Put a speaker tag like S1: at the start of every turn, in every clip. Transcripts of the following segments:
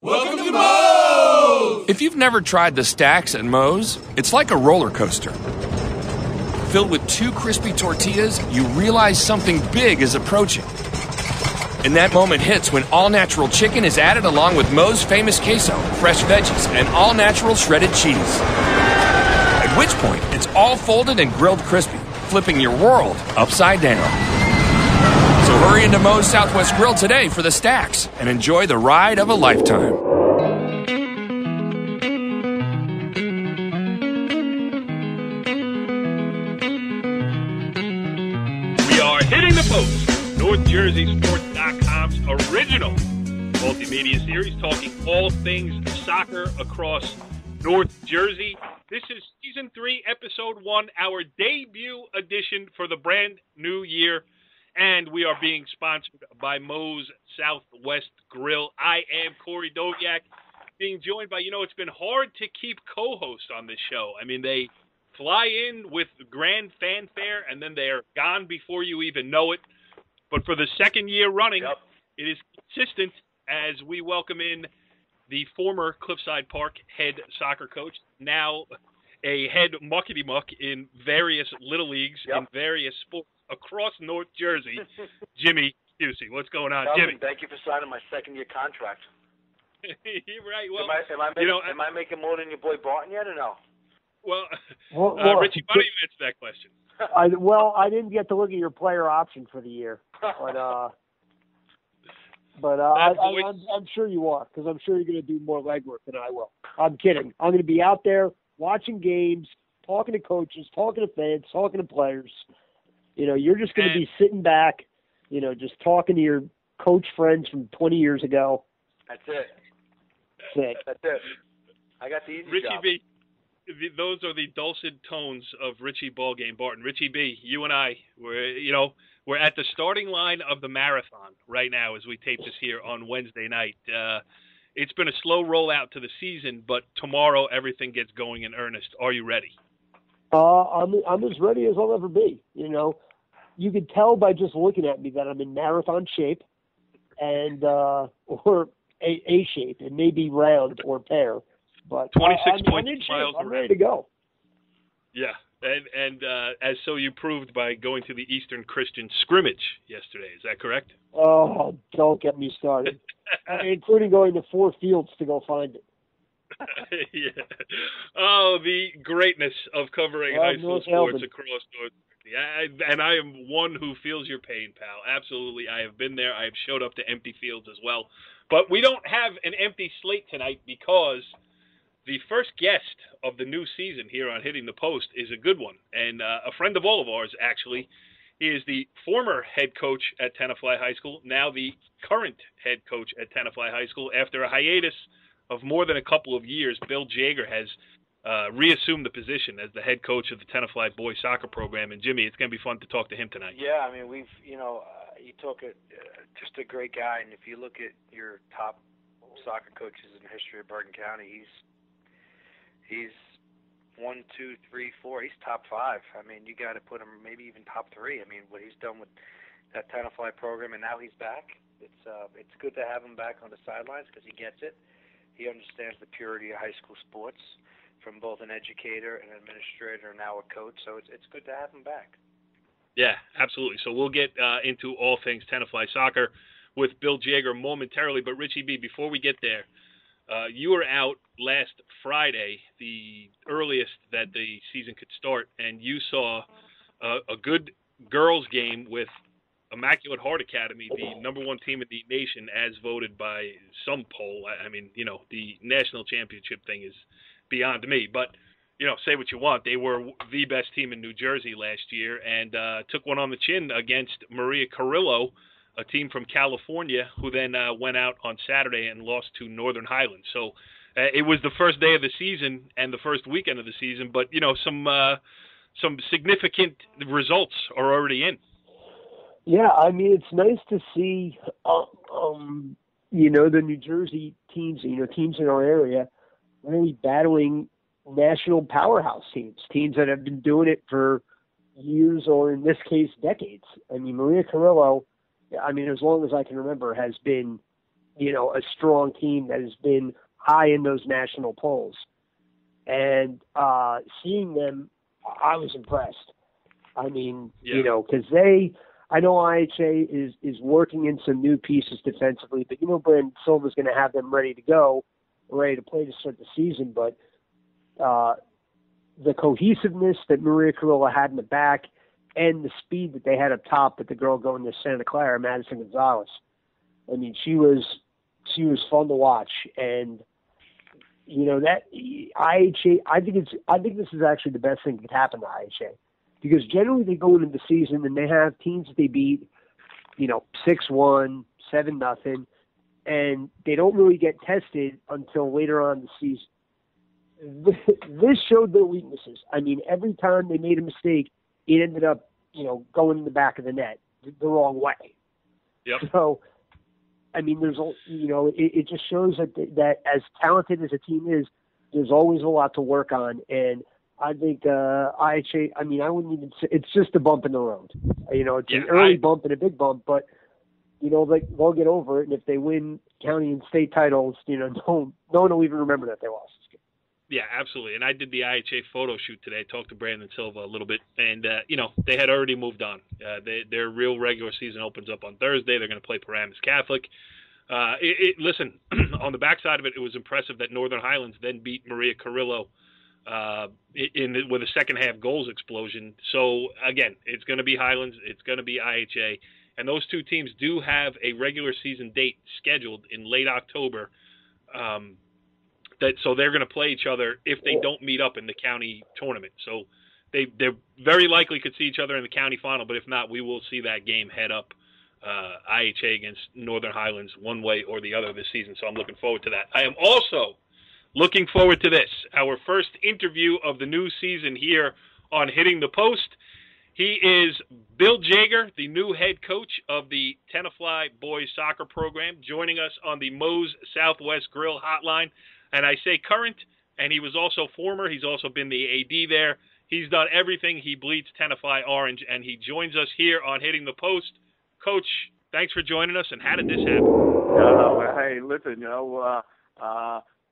S1: Welcome to Moe's!
S2: If you've never tried the stacks at Moe's, it's like a roller coaster. Filled with 2 crispy tortillas, you realize something big is approaching. And that moment hits when all-natural chicken is added along with Moe's famous queso, fresh veggies, and all-natural shredded cheese. At which point, it's all folded and grilled crispy, flipping your world upside down. So hurry into Moe's Southwest Grill today for the stacks and enjoy the ride of a lifetime.
S3: We are hitting the post. NorthJerseySports.com's original multimedia series talking all things soccer across North Jersey. This is Season 3, Episode 1, our debut edition for the brand new year. And we are being sponsored by Moe's Southwest Grill. I am Corey Doviak, being joined by, it's been hard to keep co-hosts on this show. I mean, they fly in with grand fanfare, and then they're gone before you even know it. But for the second year running, It is consistent as we welcome in the former Cliffside Park head soccer coach, now a head muckety-muck in various little leagues, in various sports across North Jersey, Jimmy Fucci. What's going on, Jimmy?
S4: Thank you for signing my second-year contract.
S3: You're right. Well,
S4: am I making more than your boy Barton yet or no?
S3: Well, Richie, why don't you answer that question?
S5: I didn't get to look at your player option for the year, but I'm sure you are, because I'm sure you're going to do more legwork than I will. I'm kidding. I'm going to be out there watching games, talking to coaches, talking to fans, talking to players. You're just going to be sitting back, just talking to your coach friends from 20 years ago.
S4: That's it. That's it. I got the easy
S3: Richie
S4: job.
S3: B, those are the dulcet tones of Richie Ballgame Barton. Richie B, you and I, we're at the starting line of the marathon right now as we tape this here on Wednesday night. It's been a slow rollout to the season, but tomorrow everything gets going in earnest. Are you ready?
S5: I'm as ready as I'll ever be. You could tell by just looking at me that I'm in marathon shape, and or a shape. It may be round or pear, but
S3: 26
S5: miles. I'm ready to go.
S3: Yeah, and as so you proved by going to the Eastern Christian scrimmage yesterday. Is that correct?
S5: Oh, don't get me started. Including going to 4 fields to go find it.
S3: Yeah. Oh, the greatness of covering high school sports across North Jersey. And I am one who feels your pain, pal. Absolutely. I have been there. I have showed up to empty fields as well. But we don't have an empty slate tonight because the first guest of the new season here on Hitting the Post is a good one. And a friend of all of ours, actually. He is the former head coach at Tenafly High School, now the current head coach at Tenafly High School. After a hiatus of more than a couple of years, Bill Jaeger has reassumed the position as the head coach of the Tenafly boys soccer program. And Jimmy, it's going to be fun to talk to him tonight.
S4: Yeah, I mean, you talk just a great guy, and if you look at your top soccer coaches in the history of Bergen County, he's 1, 2, 3, 4. He's top 5. I mean, you got to put him maybe even top 3. I mean, what he's done with that Tenafly program, and now he's back. It's good to have him back on the sidelines because he gets it. He understands the purity of high school sports from both an educator, an administrator, and now a coach. So it's good to have him back.
S3: Yeah, absolutely. So we'll get into all things Tenafly soccer with Bill Jaeger momentarily. But Richie B, before we get there, you were out last Friday, the earliest that the season could start, and you saw a good girls game with Immaculate Heart Academy, the number 1 team in the nation, as voted by some poll. I mean, the national championship thing is beyond me, but say what you want. They were the best team in New Jersey last year and took one on the chin against Maria Carrillo, a team from California, who then went out on Saturday and lost to Northern Highlands. So it was the first day of the season and the first weekend of the season, but some significant results are already in.
S5: Yeah, I mean, it's nice to see, the New Jersey teams, teams in our area really battling national powerhouse teams that have been doing it for years or, in this case, decades. I mean, Maria Carrillo, as long as I can remember, has been a strong team that has been high in those national polls. And seeing them, I was impressed. I mean, because I know IHA is working in some new pieces defensively, but Brandon Silva's going to have them ready to go, ready to play to start the season. But the cohesiveness that Maria Carrillo had in the back and the speed that they had up top with the girl going to Santa Clara, Madison Gonzalez. I mean, she was fun to watch. And, that IHA, I think this is actually the best thing that could happen to IHA. Because generally they go into the season and they have teams that they beat, 6-1, 7-0, and they don't really get tested until later on in the season. This showed their weaknesses. I mean, every time they made a mistake, it ended up, going in the back of the net the wrong way.
S3: Yep.
S5: So, I mean, it just shows that as talented as a team is, there's always a lot to work on. And I think IHA, I mean, I wouldn't even say it's just a bump in the road. It's an early bump and a big bump, but, they'll get over it. And if they win county and state titles, no one will even remember that they lost.
S3: Yeah, absolutely. And I did the IHA photo shoot today. I talked to Brandon Silva a little bit, and, they had already moved on. Their real regular season opens up on Thursday. They're going to play Paramus Catholic. Listen, on the backside of it, it was impressive that Northern Highlands then beat Maria Carrillo with a second-half goals explosion. So, again, it's going to be Highlands. It's going to be IHA. And those two teams do have a regular season date scheduled in late October. So they're going to play each other if they don't meet up in the county tournament. So they very likely could see each other in the county final, but if not, we will see that game head up IHA against Northern Highlands one way or the other this season. So I'm looking forward to that. I am also looking forward to this, our first interview of the new season here on Hitting the Post. He is Bill Jaeger, the new head coach of the Tenafly boys soccer program, joining us on the Moe's Southwest Grill hotline. And I say current, and he was also former. He's also been the AD there. He's done everything. He bleeds Tenafly orange, and he joins us here on Hitting the Post. Coach, thanks for joining us, and how did this happen?
S6: Hey, listen,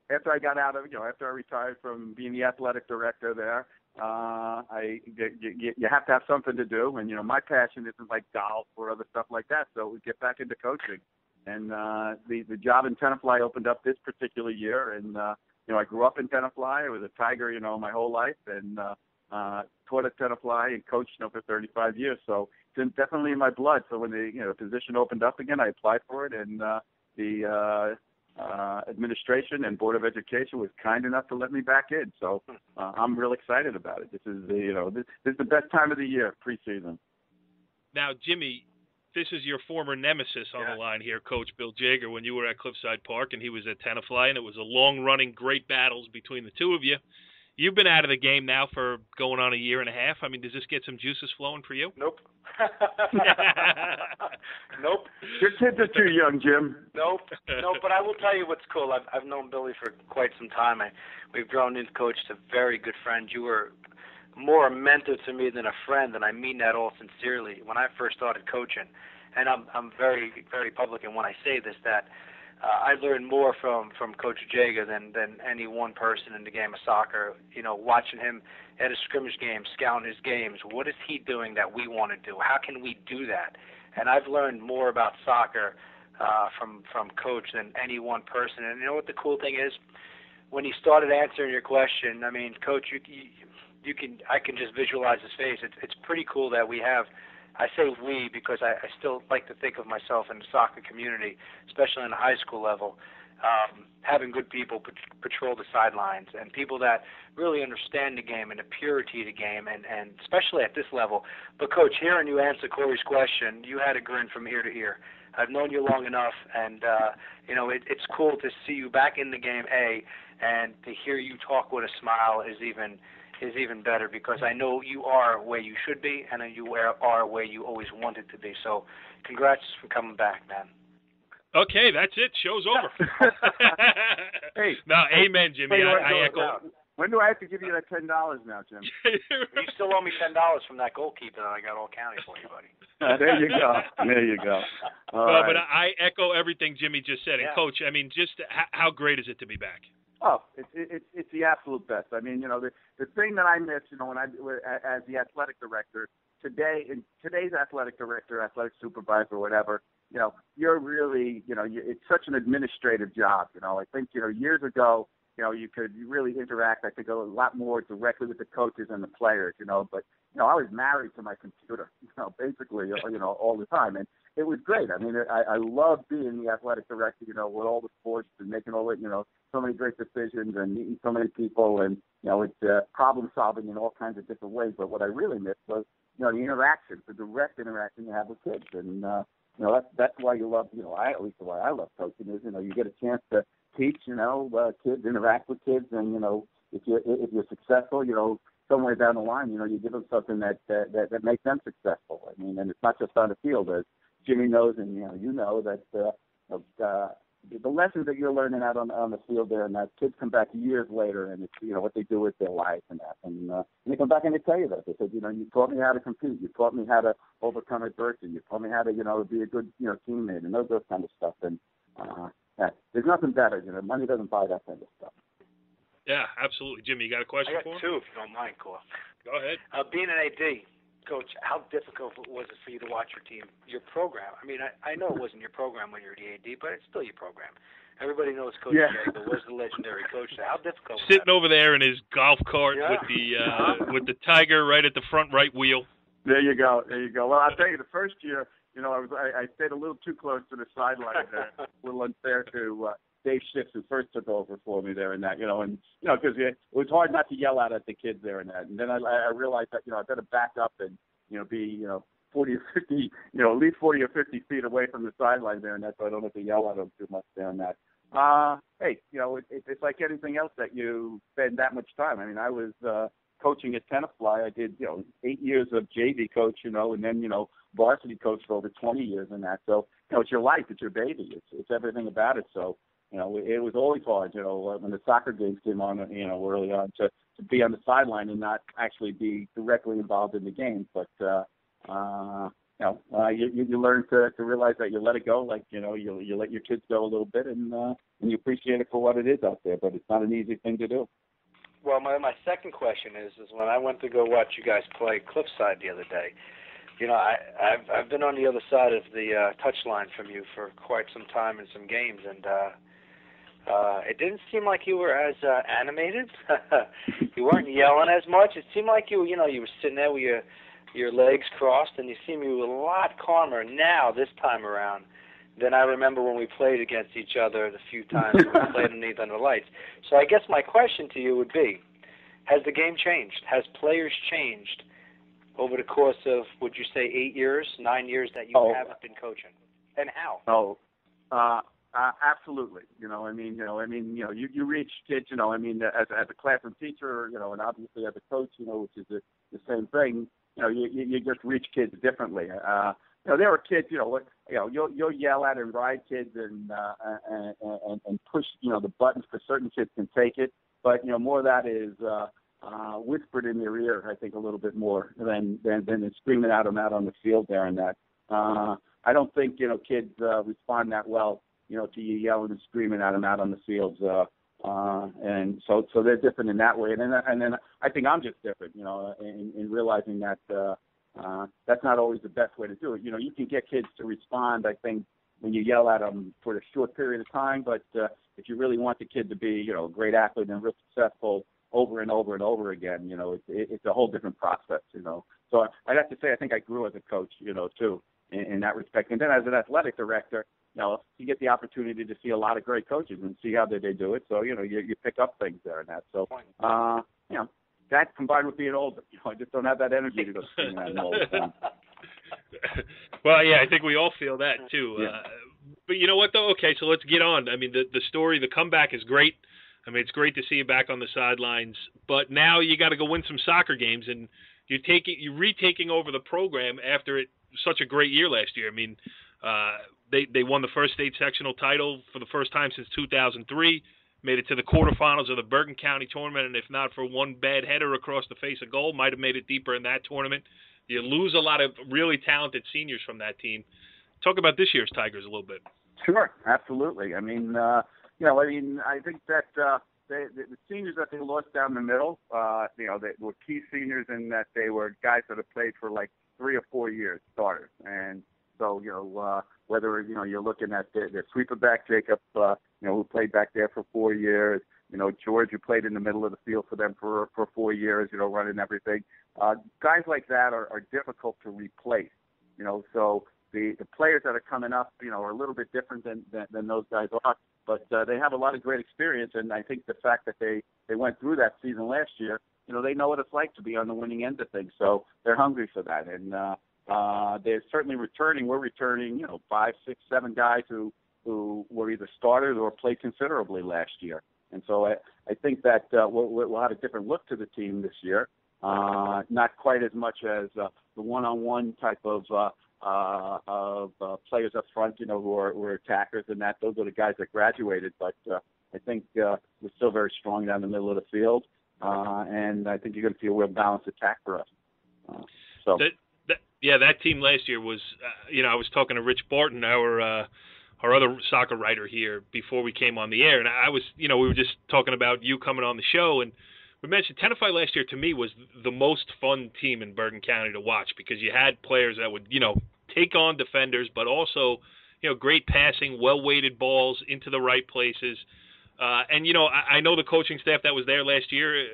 S6: after I got out of, after I retired from being the athletic director there, you have to have something to do. And, my passion isn't like golf or other stuff like that, so we get back into coaching. And the job in Tenafly opened up this particular year. And, I grew up in Tenafly. I was a Tiger, my whole life. And taught at Tenafly and coached for 35 years. So it's definitely in my blood. So when the position opened up again, I applied for it. And the administration and Board of Education was kind enough to let me back in. So I'm real excited about it. This is, this is the best time of the year, preseason.
S3: Now, Jimmy, this is your former nemesis on the line here, Coach Bill Jaeger, when you were at Cliffside Park and he was at Tenafly, and it was a long-running great battles between the two of you. You've been out of the game now for going on a year and a half. I mean, does this get some juices flowing for you?
S6: Nope. Nope. Your kids are too young, Jim.
S4: Nope. But I will tell you what's cool. I've known Billy for quite some time. We've grown into coach to very good friends. You were more a mentor to me than a friend, and I mean that all sincerely. When I first started coaching, and I'm very, very public in when I say this, that I learned more from Coach Jaeger than any one person in the game of soccer. Watching him at a scrimmage game, scouting his games. What is he doing that we want to do? How can we do that? And I've learned more about soccer from Coach than any one person. And you know what the cool thing is? When he started answering your question, I mean, Coach, I can just visualize his face. It's pretty cool that we have. I say we because I still like to think of myself in the soccer community, especially in the high school level, having good people patrol the sidelines and people that really understand the game and the purity of the game, and especially at this level. But, Coach, hearing you answer Corey's question, you had a grin from ear to ear. I've known you long enough, and, it's cool to see you back in the game, and to hear you talk with a smile is even better, because I know you are where you should be and you are where you always wanted to be. So congrats for coming back, man.
S3: Okay, that's it. Show's over.
S6: Hey.
S3: No, amen, Jimmy. I echo.
S6: When do I have to give you that $10 now, Jim?
S4: You still owe me $10 from that goalkeeper that I got all county for you, buddy.
S6: There you go. There you go. All
S3: well,
S6: right.
S3: but I echo everything Jimmy just said. And, Coach, I mean, just how great is it to be back?
S6: Oh, it's the absolute best. I mean, the thing that I miss, when as the athletic director today's athletic director, athletic supervisor, whatever, you're really, it's such an administrative job. I think, years ago, you could really interact, I think, a lot more directly with the coaches and the players, but, I was married to my computer, basically, all the time. And it was great. I mean, I loved being the athletic director, with all the sports and making all the, so many great decisions and meeting so many people and, it's problem solving in all kinds of different ways. But what I really missed was, the interaction, the direct interaction you have with kids. And, that's why you love, at least why I love coaching is, you get a chance to teach, kids, interact with kids. And, if you're successful, somewhere down the line, you give them something that makes them successful. I mean, and it's not just on the field, as Jimmy knows, and that the lessons that you're learning out on the field there, and that kids come back years later, and it's what they do with their life and that, and they come back and they tell you that they said, you taught me how to compete, you taught me how to overcome adversity, you taught me how to be a good teammate, and those kind of stuff. And there's nothing better. Money doesn't buy that kind of stuff.
S3: Yeah, absolutely. Jimmy, you got a question for him?
S4: I got two, if you don't mind, Cole.
S3: Go ahead.
S4: Being an AD, Coach, how difficult was it for you to watch your program? I mean, I know it wasn't your program when you were the AD, but it's still your program. Everybody knows Coach Jaeger was the legendary coach. How difficult was
S3: Sitting over there in his golf cart with the Tiger right at the front right wheel.
S6: There you go. Well, I'll tell you, the first year, I stayed a little too close to the sideline there. A little unfair to Dave Schiff, who first took over for me there and that, because it was hard not to yell out at the kids there and that. And then I realized that, I better back up and, be, 40 or 50, at least 40 or 50 feet away from the sideline there and that, so I don't have to yell at them too much there and that. Hey, it's like anything else that you spend that much time. I mean, I was coaching at Tenafly. I did, 8 years of JV coach, and then, varsity coach for over 20 years and that. So, it's your life, it's your baby, it's everything about it. So, it was always hard, when the soccer games came on, early on to be on the sideline and not actually be directly involved in the games. But, you learn to realize that you let it go, like, you let your kids go a little bit and you appreciate it for what it is out there. But it's not an easy thing to do.
S4: Well, my second question is when I went to go watch you guys play Cliffside the other day, I've been on the other side of the touchline from you for quite some time in some games, and it didn't seem like you were as animated. You weren't yelling as much. It seemed like you were sitting there with your legs crossed, and you seem you were a lot calmer now this time around than I remember when we played against each other the few times we played underneath under the lights. So I guess my question to you would be, has the game changed? Has players changed over the course of, would you say, 9 years that you haven't been coaching? And how?
S6: Absolutely. You reach kids, as a classroom teacher, and obviously as a coach, which is the same thing. You just reach kids differently. There are kids, you'll yell at and ride kids and push, the buttons for certain kids can take it, but more of that is whispered in their ear, I think, a little bit more than screaming at them out on the field there and that. I don't think, kids respond that well, to you yelling and screaming at them out on the fields. And so they're different in that way. And then I think I'm just different, in realizing that that's not always the best way to do it. You can get kids to respond, I think, when you yell at them for a short period of time. But if you really want the kid to be, a great athlete and real successful over and over and over again, it's a whole different process, So I'd have to say I think I grew as a coach, too, in that respect. And then as an athletic director, you get the opportunity to see a lot of great coaches and see how they do it. So, you pick up things there and that. So, that combined with being older, I just don't have that energy to go screaming at them all the time.
S3: Well, yeah, I think we all feel that too.
S6: Yeah.
S3: But you know what, though? Okay, so let's get on. I mean, the story, the comeback is great. I mean, it's great to see you back on the sidelines. But now you got to go win some soccer games, and you're retaking over the program after such a great year last year. I mean, they won the first state sectional title for the first time since 2003. made it to the quarterfinals of the Bergen County tournament, and if not for one bad header across the face of goal, might have made it deeper in that tournament. You lose a lot of really talented seniors from that team. Talk about this year's Tigers a little bit.
S6: Sure, absolutely. I mean, I think that the seniors that they lost down the middle, they were key seniors in that they were guys that have played for like 3 or 4 years, starters. And so, whether, you're looking at the sweeper back, Jacob, who played back there for 4 years, George, who played in the middle of the field for them for 4 years, running everything. Guys like that are difficult to replace, so the players that are coming up, are a little bit different than those guys are, but they have a lot of great experience, and I think the fact that they went through that season last year, they know what it's like to be on the winning end of things, so they're hungry for that, and they're certainly returning. We're returning, 5, 6, 7 guys who were either starters or played considerably last year. And so I think that we'll have a different look to the team this year. Not quite as much as the one-on-one type of players up front, who are attackers and that. Those are the guys that graduated. But I think we're still very strong down the middle of the field. And I think you're going to see a real balanced attack for us.
S3: That team last year was, I was talking to Rich Barton, our other soccer writer here, before we came on the air, and I was, we were just talking about you coming on the show, and we mentioned Tenafly last year to me was the most fun team in Bergen County to watch because you had players that would, take on defenders, but also, great passing, well-weighted balls into the right places. And, I know the coaching staff that was there last year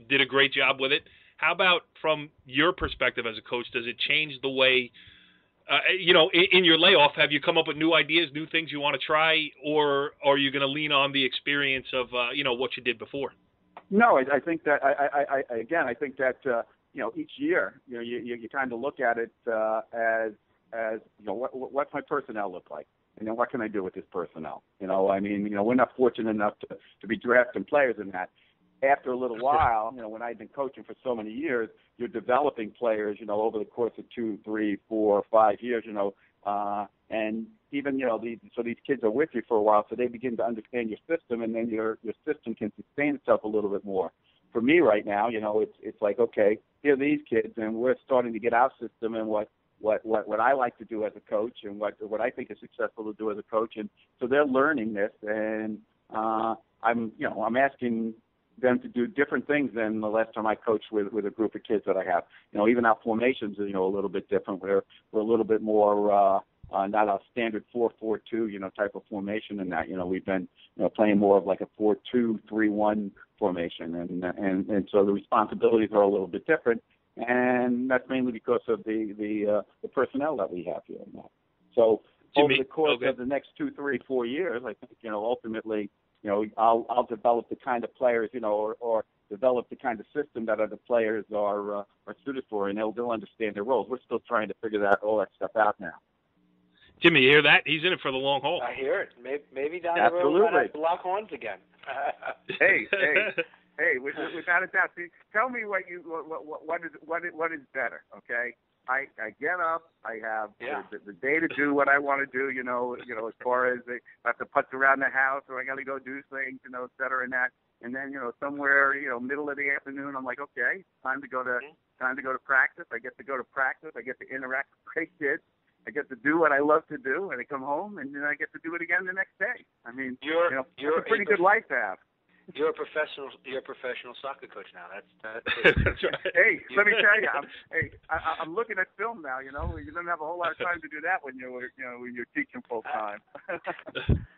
S3: did a great job with it. How about from your perspective as a coach, does it change the way, in your layoff, have you come up with new ideas, new things you want to try, or are you going to lean on the experience of, what you did before?
S6: No, I think that, I think that, each year, you kind of look at it as what's my personnel look like? And what can I do with this personnel? We're not fortunate enough to be drafting players in that. After a little while, when I've been coaching for so many years, you're developing players, over the course of 2, 3, 4, 5 years, and even, so these kids are with you for a while, so they begin to understand your system, and then your system can sustain itself a little bit more. For me right now, it's like, okay, here are these kids, and we're starting to get our system and what I like to do as a coach and what I think is successful to do as a coach, and so they're learning this, and I'm asking them to do different things than the last time I coached with a group of kids that I have. Even our formations are, a little bit different. We're a little bit more, not a standard 4-4-2, type of formation in that. We've been, playing more of like a 4-2-3-1 formation. And so the responsibilities are a little bit different. And that's mainly because of the personnel that we have here. In that. So over the course of the next 2, 3, 4 years, I think, ultimately, I'll develop the kind of players, or develop the kind of system that other players are suited for, and they'll understand their roles. We're still trying to figure all that stuff out now.
S3: Jimmy, you hear that? He's in it for the long haul.
S4: I hear it. Maybe down the road we'll have to lock horns again.
S6: Hey, without a doubt. See, tell me what is better, okay? I get up. I have the day to do what I want to do. As far as I have to putz around the house, or I got to go do things, et cetera, and that. And then somewhere middle of the afternoon, I'm like, okay, time to go to practice. I get to go to practice. I get to interact with great kids. I get to do what I love to do, and I come home, and then I get to do it again the next day. I mean, you're a pretty good life to have.
S4: You're a professional soccer coach now. That's
S3: right.
S6: Hey, let me tell you, I'm looking at film now. You don't have a whole lot of time to do that when you're teaching full time.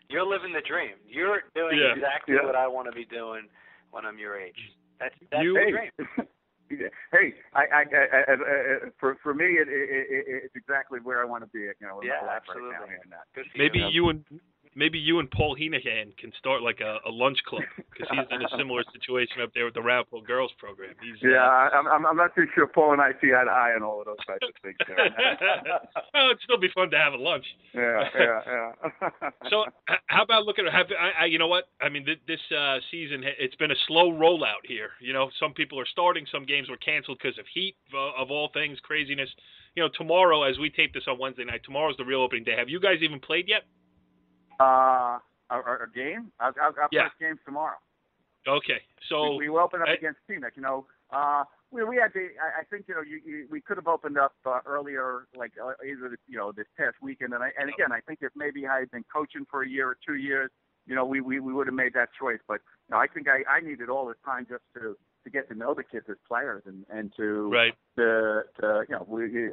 S4: You're living the dream. You're doing exactly what I want to be doing when I'm your age. That's the dream.
S6: Hey, for me, it's exactly where I want to be. In my life
S4: absolutely.
S6: Right now.
S3: Maybe you and Paul Heenahan can start like a lunch club, because he's in a similar situation up there with the Rappel Girls program.
S6: I'm not too sure Paul and I see eye to eye on all of those types of things.
S3: Well, it'd still be fun to have a lunch.
S6: Yeah.
S3: So how about looking at you know what? I mean, this season, it's been a slow rollout here. Some people are starting, some games were canceled because of heat, of all things, craziness. Tomorrow, as we tape this on Wednesday night, tomorrow's the real opening day. Have you guys even played yet?
S6: Our game? Our first game's tomorrow.
S3: Okay, so
S6: we open up against Phoenix. You know, we had the. I think we could have opened up earlier, like either this past weekend. And again, I think if maybe I had been coaching for a year or 2 years, we would have made that choice. But I think I needed all the time just to get to know the kids as players and to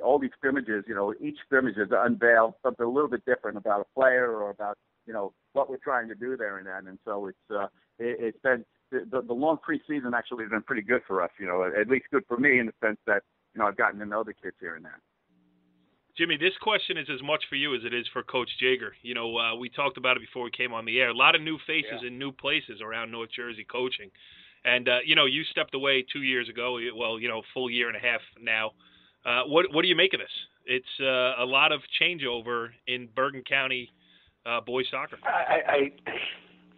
S6: all these scrimmages. Each scrimmage is unveil something a little bit different about a player or about what we're trying to do there and that. And so it's been the long preseason actually has been pretty good for us. At least good for me in the sense that I've gotten to know the kids here and there.
S3: Jimmy, this question is as much for you as it is for Coach Jaeger. We talked about it before we came on the air. A lot of new faces in new places around North Jersey coaching. And, you stepped away 2 years ago, full year and a half now. What do you make of this? It's a lot of changeover in Bergen County boys soccer.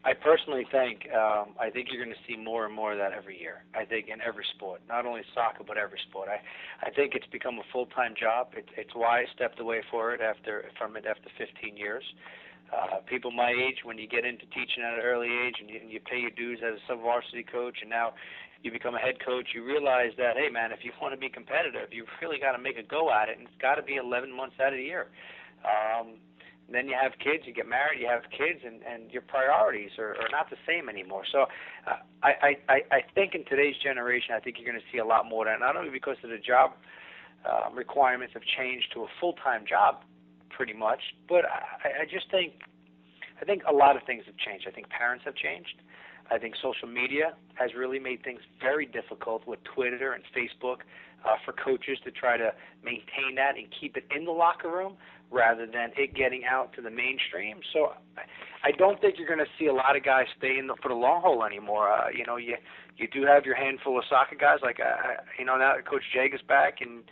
S4: I personally think I think you're going to see more and more of that every year. I think in every sport, not only soccer but every sport. I think it's become a full-time job. It's why I stepped away from it after 15 years. People my age, when you get into teaching at an early age and you pay your dues as a sub-varsity coach, and now you become a head coach, you realize that, hey man, if you want to be competitive, you really got to make a go at it, and it's got to be 11 months out of the year. Then you have kids, you get married, you have kids, and your priorities are not the same anymore. So I think in today's generation, I think you're going to see a lot more of that, not only because of the job requirements have changed to a full-time job pretty much, but I just think a lot of things have changed. I think parents have changed. I think social media has really made things very difficult with Twitter and Facebook for coaches to try to maintain that and keep it in the locker room rather than it getting out to the mainstream. So I don't think you're going to see a lot of guys stay for the long haul anymore. You do have your handful of soccer guys like now that Coach Jaeger's back and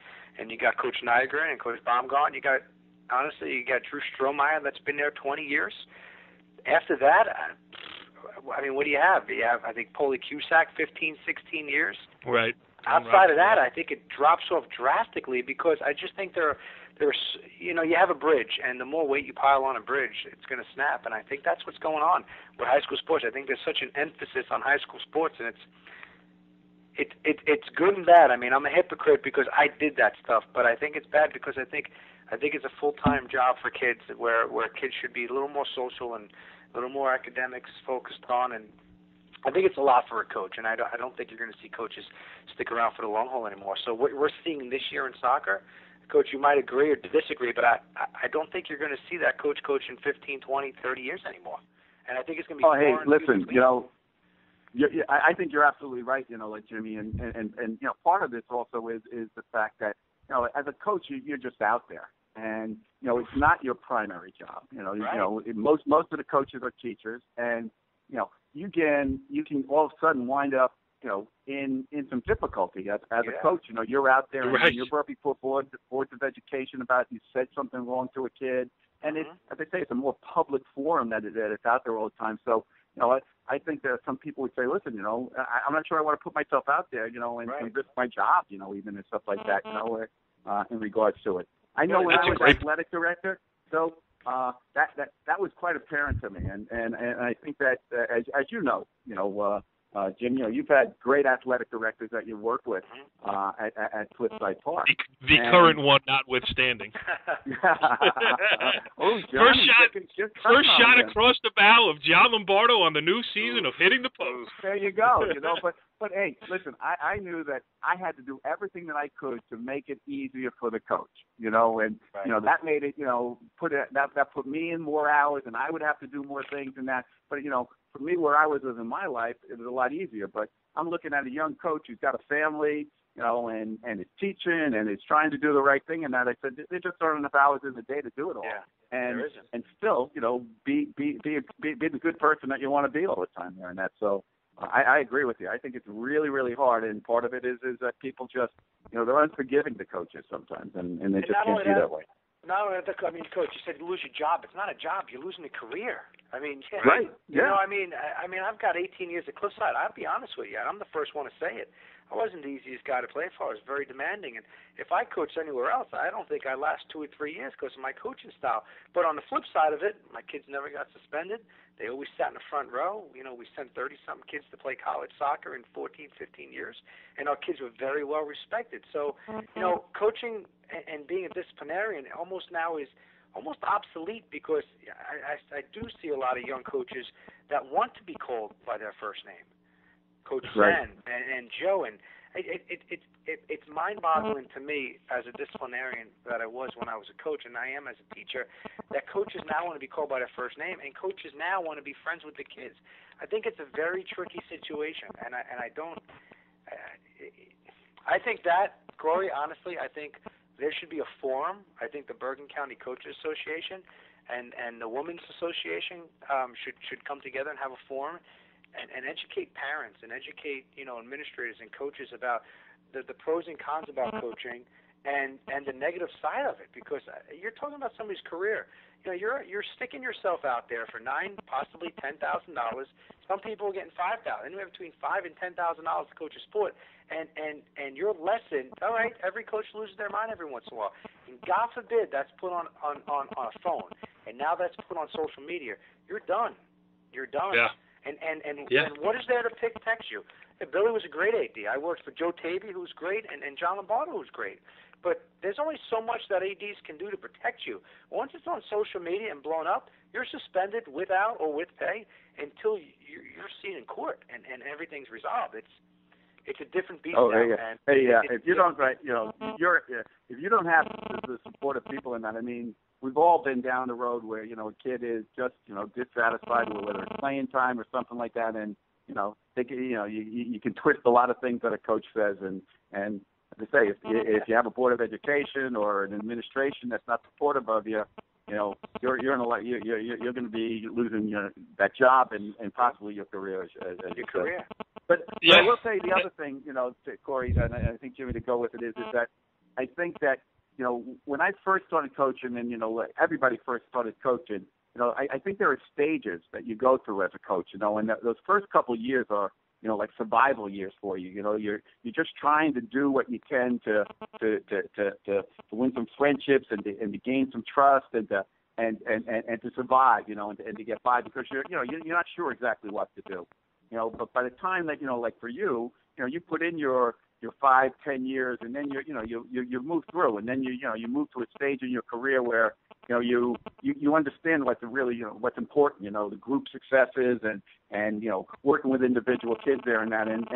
S4: you got Coach Niagara and Coach Baumgart. You got Drew Strohmeyer that's been there 20 years. After that, what do you have? You have, I think, Paulie Cusack, 15, 16 years.
S3: Right.
S4: Outside of that, I think it drops off drastically because I just think you have a bridge, and the more weight you pile on a bridge, it's going to snap. And I think that's what's going on with high school sports. I think there's such an emphasis on high school sports, and it's good and bad. I mean, I'm a hypocrite because I did that stuff, but I think it's bad because I think it's a full-time job for kids where kids should be a little more social and a little more academics focused on, and I think it's a lot for a coach, and I don't think you're going to see coaches stick around for the long haul anymore. So what we're seeing this year in soccer, Coach, you might agree or disagree, but I don't think you're going to see that coach in 15, 20, 30 years anymore. And I think it's going to be
S6: hey, listen, I think you're absolutely right, like Jimmy, and part of this also is the fact that, as a coach, you're just out there. And, it's not your primary job.
S4: Right.
S6: Most of the coaches are teachers, and, you can all of a sudden wind up, in some difficulty as a coach. You're out there and you're burping for boards of education about you said something wrong to a kid. And it's, as I say, it's a more public forum that it's out there all the time. So, I think that some people would say, listen, I'm not sure I want to put myself out there, and risk my job, even and stuff like that, in regards to it. I know when I was athletic director, so that was quite apparent to me, and I think that as you know, Jim, you've had great athletic directors that you work with at Cliffside Park.
S3: The current one notwithstanding. First shot across the bow of John Lombardo on the new season of Hitting the Post.
S6: There you go. But hey, listen, I knew that I had to do everything that I could to make it easier for the coach. And that made it, that put me in more hours, and I would have to do more things than that. But for me, where I was in my life, it was a lot easier. But I'm looking at a young coach who's got a family, and is teaching and is trying to do the right thing. And that I said, there just aren't enough hours in the day to do it all.
S4: Yeah,
S6: and still, be the good person that you want to be all the time there. And that, so I agree with you. I think it's really, really hard. And part of it is that people just, they're unforgiving to coaches sometimes, and they just can't be that way.
S4: No, I mean, Coach, you said you lose your job. It's not a job. You're losing a career. I mean,
S6: right?
S4: You know, I mean, I've got 18 years at Cliffside. I'll be honest with you, and I'm the first one to say it. I wasn't the easiest guy to play for. I was very demanding, and if I coached anywhere else, I don't think I last 2 or 3 years because of my coaching style. But on the flip side of it, my kids never got suspended. They always sat in the front row. You know, we sent 30-something kids to play college soccer in 14, 15 years, and our kids were very well respected. So, you know, coaching and being a disciplinarian almost now is almost obsolete because I do see a lot of young coaches that want to be called by their first name. Coach Zen and Joe, and it's mind-boggling to me as a disciplinarian that I was when I was a coach, and I am as a teacher, that coaches now want to be called by their first name, and coaches now want to be friends with the kids. I think it's a very tricky situation, and I think that, Corey, honestly, I think there should be a forum. I think the Bergen County Coaches Association and the Women's Association should come together and have a forum and educate parents and educate, you know, administrators and coaches about the pros and cons about coaching and the negative side of it, because you're talking about somebody's career. You know, you're sticking yourself out there for $9,000, possibly $10,000. Some people are getting $5,000, anywhere between $5,000 and $10,000 to coach a sport. And your lesson, all right, every coach loses their mind every once in a while. And God forbid that's put on a phone, and now that's put on social media. You're done. You're done.
S3: Yeah.
S4: And what is there to protect you? Billy was a great AD. I worked for Joe Tavey, who was great, and John Lombardo, who was great. But there's only so much that ADs can do to protect you. Once it's on social media and blown up, you're suspended without or with pay until you're seen in court and everything's resolved. It's a different beast now, man.
S6: Hey, if you don't, you know, if you don't have the support of people in that, I mean, we've all been down the road where, you know, a kid is just, you know, dissatisfied with whether it's playing time or something like that, and you know, you can twist a lot of things that a coach says, and as I say, if you have a board of education or an administration that's not supportive of you, you know, you're going to be losing that job and possibly your career. Your career. But I will say the other thing, you know, Corey, and I think Jimmy to go with it is that I think that, you know, when I first started coaching, and you know, everybody first started coaching, you know, I think there are stages that you go through as a coach, you know, and those first couple of years are, you know, like survival years for you. You know, you're just trying to do what you can to win some friendships and to gain some trust and to survive, you know, and to get by, because you're not sure exactly what to do, you know. But by the time that, you know, like for you, you know, you put in your 5-10 years, and then you move through, and then you move to a stage in your career where, you know, you understand what's really, you know, what's important, you know, the group successes and you know, working with individual kids there and that, and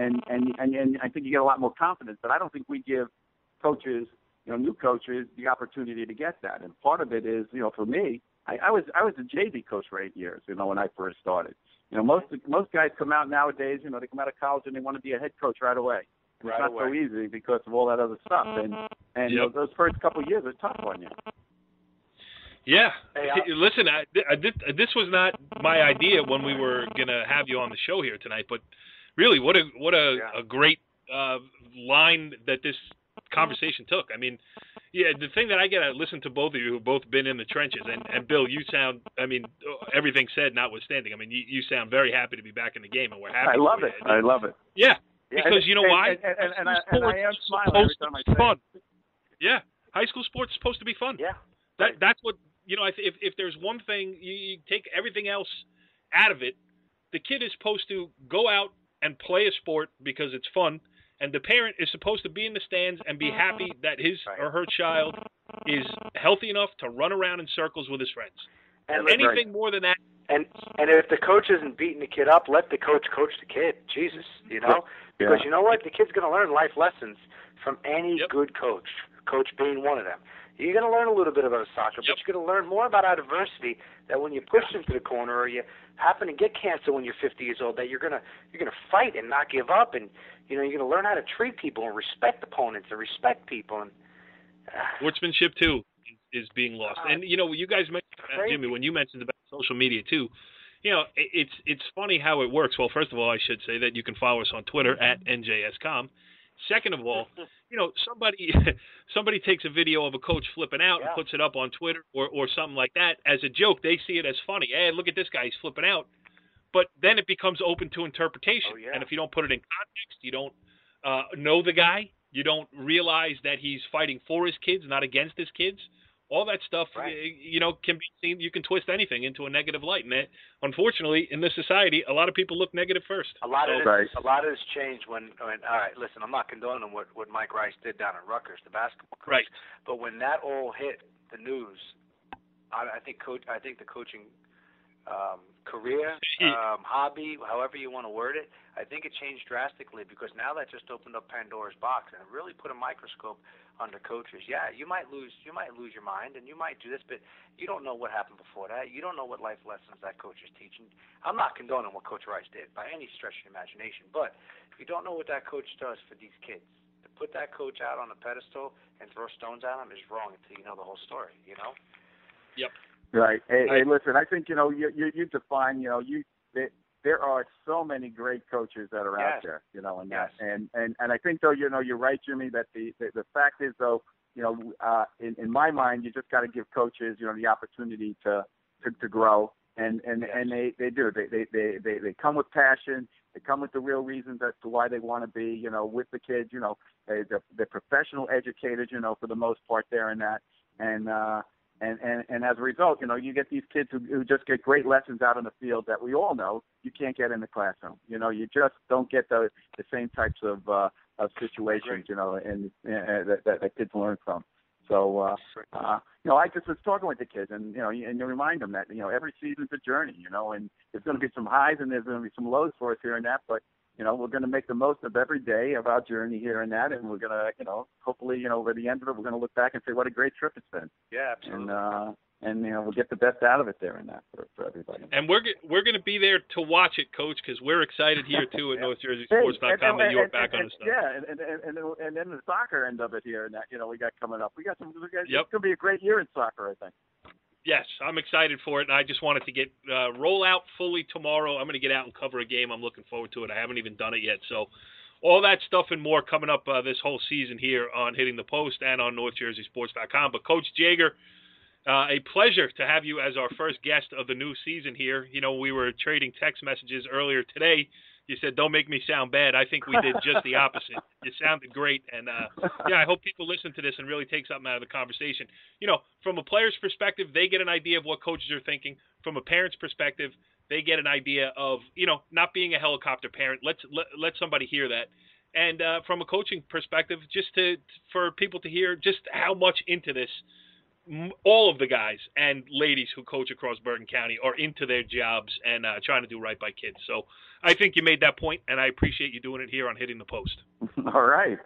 S6: I think you get a lot more confidence. But I don't think we give coaches, you know, new coaches, the opportunity to get that. And part of it is, you know, for me, I was a JV coach for 8 years, you know, when I first started. You know, most guys come out nowadays, you know, they come out of college and they want to be a head coach right away. It's not so easy because of all that other stuff, and you know, those first couple of years are tough on you.
S3: Yeah. Hey, listen, this was not my idea when we were going to have you on the show here tonight, but really, what a great line that this conversation took. I mean, yeah, the thing that I get to listen to both of you who've both been in the trenches, and Bill, you sound, I mean, everything said notwithstanding, I mean, you sound very happy to be back in the game, and we're happy.
S6: I love it. I love it.
S3: Yeah. Because you know why?
S6: And I am smiling every time I say
S3: fun. Yeah, high school sports is supposed to be fun.
S4: Yeah,
S3: that's what, you know. If there's one thing, you take everything else out of it. The kid is supposed to go out and play a sport because it's fun, and the parent is supposed to be in the stands and be happy that his or her child is healthy enough to run around in circles with his friends. And anything more than that. And
S4: if the coach isn't beating the kid up, let the coach the kid. Jesus, you know? Because you know what? The kid's going to learn life lessons from any good coach, coach being one of them. You're going to learn a little bit about soccer, but you're going to learn more about adversity, that when you push into the corner or you happen to get cancer when you're 50 years old, that you're going to fight and not give up, and you know, you're going to learn how to treat people and respect opponents and respect people. And
S3: sportsmanship too is being lost. And you know, you guys mentioned, Jimmy, when you mentioned about social media too, you know, it's funny how it works. Well, first of all, I should say that you can follow us on Twitter at NJScom. Second of all, somebody takes a video of a coach flipping out and puts it up on Twitter or something like that as a joke. They see it as funny. Hey, look at this guy, he's flipping out. But then it becomes open to interpretation.
S4: Oh, yeah.
S3: And if you don't put it in context, you don't know the guy, you don't realize that he's fighting for his kids, not against his kids. All that stuff, can be seen. You can twist anything into a negative light, and that, unfortunately, in this society, a lot of people look negative first.
S4: A lot of this changed when. All right, listen, I'm not condoning what Mike Rice did down at Rutgers, the basketball coach.
S3: Right.
S4: But when that all hit the news, I think the coaching career, hobby, however you want to word it, I think it changed drastically because now that just opened up Pandora's box and it really put a microscope under coaches. Yeah, you might lose your mind and you might do this, but you don't know what happened before that. You don't know what life lessons that coach is teaching. I'm not condoning what Coach Rice did by any stretch of the imagination, but if you don't know what that coach does for these kids, to put that coach out on a pedestal and throw stones at him is wrong until you know the whole story,
S3: Yep.
S6: Right. Hey, listen, I think, you define, there are so many great coaches that are out there, and that, and I think though, you're right, Jimmy, that the fact is though, in my mind, you just got to give coaches, the opportunity to grow, and they do. They come with passion. They come with the real reasons as to why they want to be, with the kids. They're professional educators, for the most part there and that, and as a result, you get these kids who just get great lessons out in the field that we all know you can't get in the classroom. You just don't get the same types of situations, and that kids learn from. So, I just was talking with the kids, and you remind them that every season's a journey, and there's going to be some highs and there's going to be some lows for us here and that, but we're going to make the most of every day of our journey here and that, and we're going to, hopefully, by the end of it, we're going to look back and say what a great trip it's been.
S4: Yeah, absolutely.
S6: And we'll get the best out of it there and that for everybody.
S3: And we're going to be there to watch it, Coach, because we're excited here too at NorthJerseySports.com that you're back on the stuff.
S6: Yeah, and then the soccer end of it here and that we got coming up. It's going to be a great year in soccer, I think.
S3: Yes, I'm excited for it, and I just wanted to get roll out fully tomorrow. I'm going to get out and cover a game. I'm looking forward to it. I haven't even done it yet. So all that stuff and more coming up this whole season here on Hitting the Post and on NorthJerseySports.com. But, Coach Jaeger, a pleasure to have you as our first guest of the new season here. We were trading text messages earlier today. You said, don't make me sound bad. I think we did just the opposite. You sounded great. And, I hope people listen to this and really take something out of the conversation. From a player's perspective, they get an idea of what coaches are thinking. From a parent's perspective, they get an idea of, not being a helicopter parent. Let somebody hear that. And from a coaching perspective, just for people to hear just how much into this all of the guys and ladies who coach across Bergen County are into their jobs and trying to do right by kids. So I think you made that point, and I appreciate you doing it here on Hitting the Post.
S6: All right.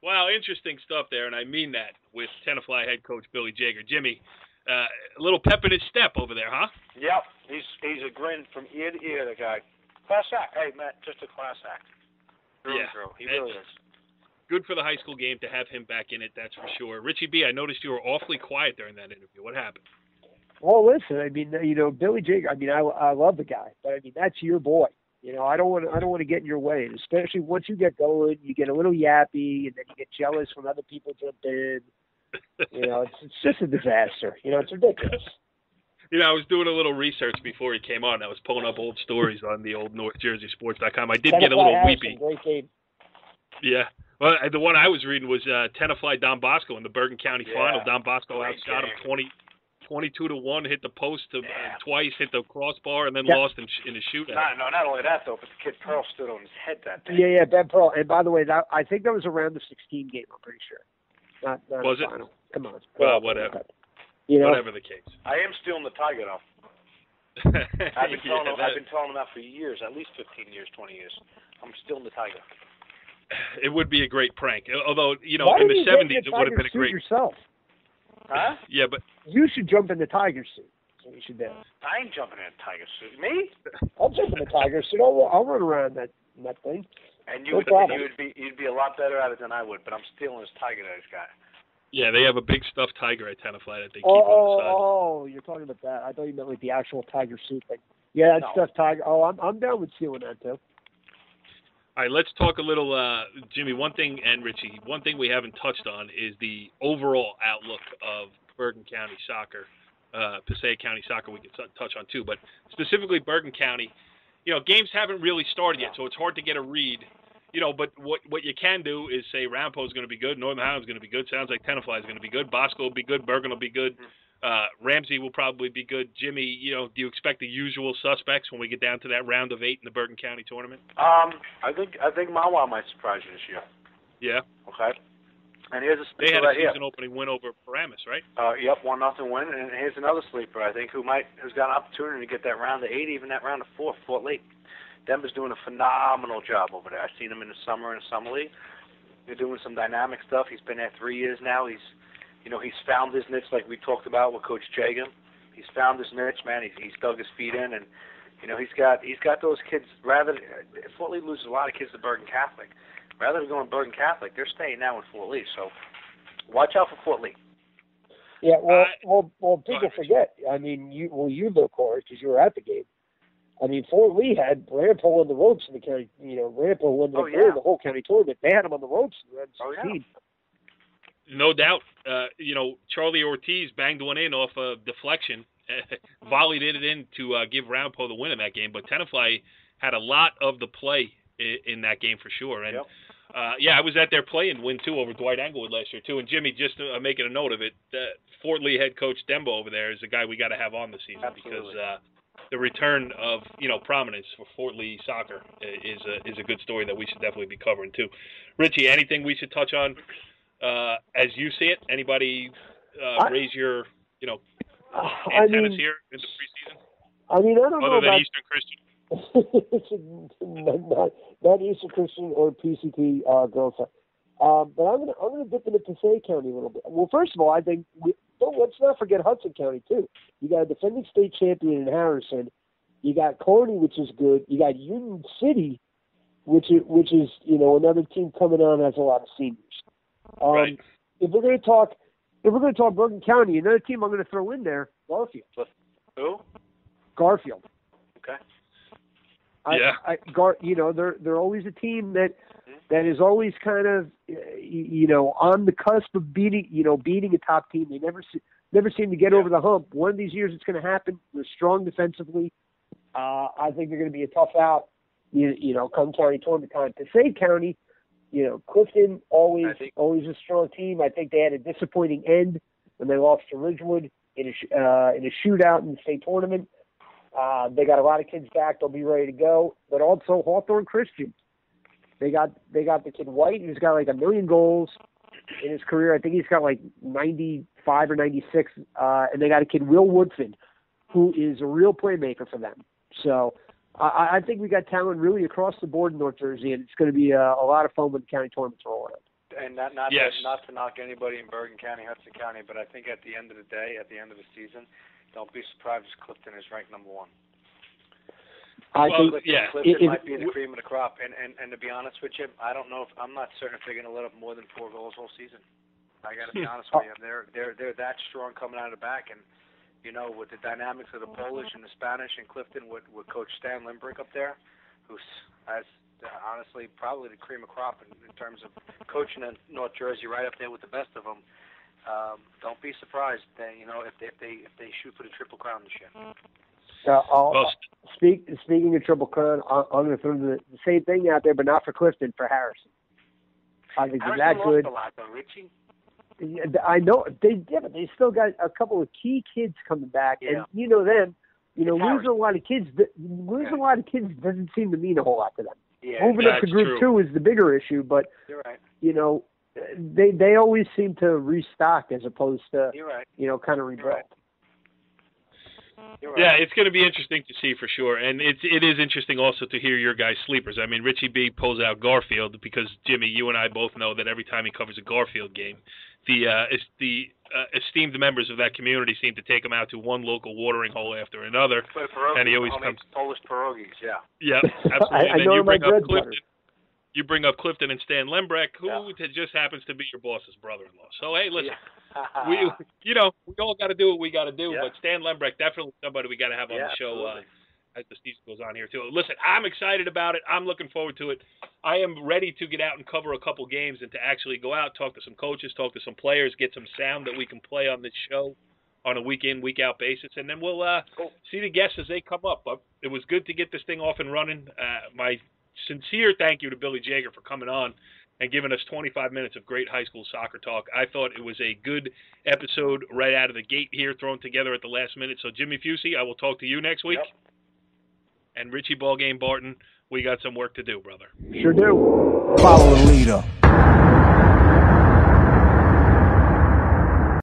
S3: Wow, interesting stuff there, and I mean that with Tenafly head coach Billy Jaeger. Jimmy, a little pep in his step over there, huh?
S4: Yep, he's a grin from ear to ear, the guy. Class act. Hey, Matt, just a class act. He really is.
S3: Good for the high school game to have him back in it, that's for sure. Richie B., I noticed you were awfully quiet during that interview. What happened?
S5: Well, listen, I mean, Billy Jaeger, I love the guy, but I mean, that's your boy. I don't want to get in your way, and especially once you get going, you get a little yappy, and then you get jealous when other people jump in. It's just a disaster. It's ridiculous.
S3: I was doing a little research before he came on. I was pulling up old stories on the old NorthJerseySports.com. I did get a little weepy.
S5: Great game.
S3: Yeah. Well, the one I was reading was Tenafly Don Bosco in the Bergen County final. Don Bosco outshot him 22-1, hit the post twice, hit the crossbar, and then lost in a shootout.
S4: No, not only that, though, but the kid Pearl stood on his head that day.
S5: Yeah, Ben Pearl. And by the way, I think that was around the 16 game, I'm pretty sure. Not
S3: was
S5: the
S3: it?
S5: final. Come on.
S3: Well, whatever. Whatever the case.
S4: I am stealing the Tiger, though. I've been telling him that for years, at least 15 years, 20 years. I'm stealing the Tiger.
S3: It would be a great prank. Although, in
S5: Why
S3: the 70s, it would have been a great.
S5: Yourself?
S4: Huh?
S3: Yeah, but
S5: you should jump in the tiger suit. That's what you should do.
S4: I ain't jumping in a tiger suit. Me?
S5: I'll jump in the tiger suit. I'll run around that thing.
S4: And you'd be a lot better at it than I would. But I'm stealing this tiger that he's got.
S3: Yeah, they have a big stuffed tiger at Tenafly that they keep on the side.
S5: Oh, you're talking about that. I thought you meant like the actual tiger suit thing. Yeah, that stuffed tiger. Oh, I'm down with stealing that too.
S3: All right, let's talk a little, Jimmy, one thing, and Richie, one thing we haven't touched on is the overall outlook of Bergen County soccer, Passaic County soccer we can touch on too, but specifically Bergen County. Games haven't really started yet, so it's hard to get a read. But what you can do is say Rampo is going to be good, Northern Highlands is going to be good, sounds like Tenafly is going to be good, Bosco will be good, Bergen will be good, Ramsey will probably be good. Jimmy, do you expect the usual suspects when we get down to that round of 8 in the Bergen County tournament?
S4: I think Mawa might surprise you this year.
S3: Yeah.
S4: Okay. And here's a sleeper.
S3: They had a
S4: season
S3: opening win over Paramus, right?
S4: Yep, 1-0 win. And here's another sleeper, I think, who's got an opportunity to get that round of 8, even that round of 4, Fort Lee. Denver's doing a phenomenal job over there. I've seen him in the summer League. They're doing some dynamic stuff. He's been there 3 years now. He's found his niche, like we talked about with Coach Jaeger. He's found his niche, man. He's dug his feet in, and he's got those kids. Fort Lee loses a lot of kids to Bergen Catholic. Rather than going Bergen Catholic, they're staying now in Fort Lee. So watch out for Fort Lee.
S5: Yeah, well, people forget. I mean, you know, Corey, because you were at the game. I mean, Fort Lee had Rampo on the ropes in the county. Rampo won the whole county tournament. They had him on the ropes.
S3: No doubt. Charlie Ortiz banged one in off a deflection, volleyed it in to give Rampo the win in that game. But Tenafly had a lot of the play in that game for sure. And I was at their play-in win too over Dwight Englewood last year too. And Jimmy, just making a note of it, Fort Lee head coach Dembo over there is a guy we got to have on this season. Absolutely. Because the return of prominence for Fort Lee soccer is a good story that we should definitely be covering too. Richie, anything we should touch on as you see it? Anybody raise your antennas here in the preseason?
S5: I mean, I don't know
S3: other than
S5: about
S3: Eastern Christian.
S5: not Eastern Christian or PCT girls. But I'm gonna dip into Passaic County a little bit. Well, first of all, I think let's not forget Hudson County too. You got a defending state champion in Harrison. You got Kearney, which is good. You got Union City, which is another team coming on has a lot of seniors.
S3: Right.
S5: If we're going to talk Bergen County, another team I'm going to throw in there, Garfield.
S4: Who?
S5: Garfield.
S4: Okay.
S5: They're always a team that is always kind of on the cusp of beating a top team. They never seem to get over the hump. One of these years it's going to happen. They're strong defensively. I think they're going to be a tough out. Come county tournament time. Passaic County, Clifton always a strong team. I think they had a disappointing end when they lost to Ridgewood in a shootout in the state tournament. They got a lot of kids back. They'll be ready to go. But also Hawthorne Christian. They got the kid White, who's got like 1 million goals in his career. I think he's got like 95 or 96. And they got a kid, Will Woodfin, who is a real playmaker for them. So I think we got talent really across the board in North Jersey, and it's going to be a lot of fun when the county tournaments roll out.
S4: And not to knock anybody in Bergen County, Hudson County, but I think at the end of the day, at the end of the season, don't be surprised if Clifton is ranked number 1. Clifton might be the cream of the crop. And to be honest with you, I'm not certain if they're going to let up more than 4 goals whole season. I got to be honest with you. They're that strong coming out of the back, and with the dynamics of the Polish and the Spanish and Clifton with Coach Stan Limbrick up there, who's honestly probably the cream of crop in terms of coaching in North Jersey, right up there with the best of them. Don't be surprised that if they shoot for the Triple Crown this year.
S5: Speaking of Triple Crown, I'm going to throw the same thing out there, but not for Clifton, for Harrison. I think they're that good.
S4: Lost a lot, though, Richie.
S5: I know but they still got a couple of key kids coming back, and them. Losing a lot of kids doesn't seem to mean a whole lot to them.
S4: Yeah,
S5: moving up to Group 2 is the bigger issue, but
S4: you're right.
S5: They always seem to restock as opposed to kind of rebuild.
S4: Right.
S3: Yeah, it's going to be interesting to see for sure, and it is interesting also to hear your guys' sleepers. I mean, Richie B pulls out Garfield because Jimmy, you and I both know that every time he covers a Garfield game, the esteemed members of that community seem to take him out to one local watering hole after another, and he always comes
S4: Polish pierogies.
S3: Yeah, absolutely.
S5: I know my bread butter.
S3: You bring up Clifton and Stan Lembrek, who just happens to be your boss's brother-in-law. So, hey, listen, we all got to do what we got to do, but Stan Lembrek, definitely somebody we got to have on the show as the season goes on here, too. Listen, I'm excited about it. I'm looking forward to it. I am ready to get out and cover a couple games and to actually go out, talk to some coaches, talk to some players, get some sound that we can play on this show on a week-in, week-out basis, and then we'll see the guests as they come up. But it was good to get this thing off and running. My sincere thank you to Billy Jaeger for coming on and giving us 25 minutes of great high school soccer talk. I thought it was a good episode right out of the gate here, thrown together at the last minute. So, Jimmy Fucci, I will talk to you next week.
S4: Yep.
S3: And Richie Ballgame Barton, we got some work to do, brother.
S5: Sure do.
S1: Follow the leader.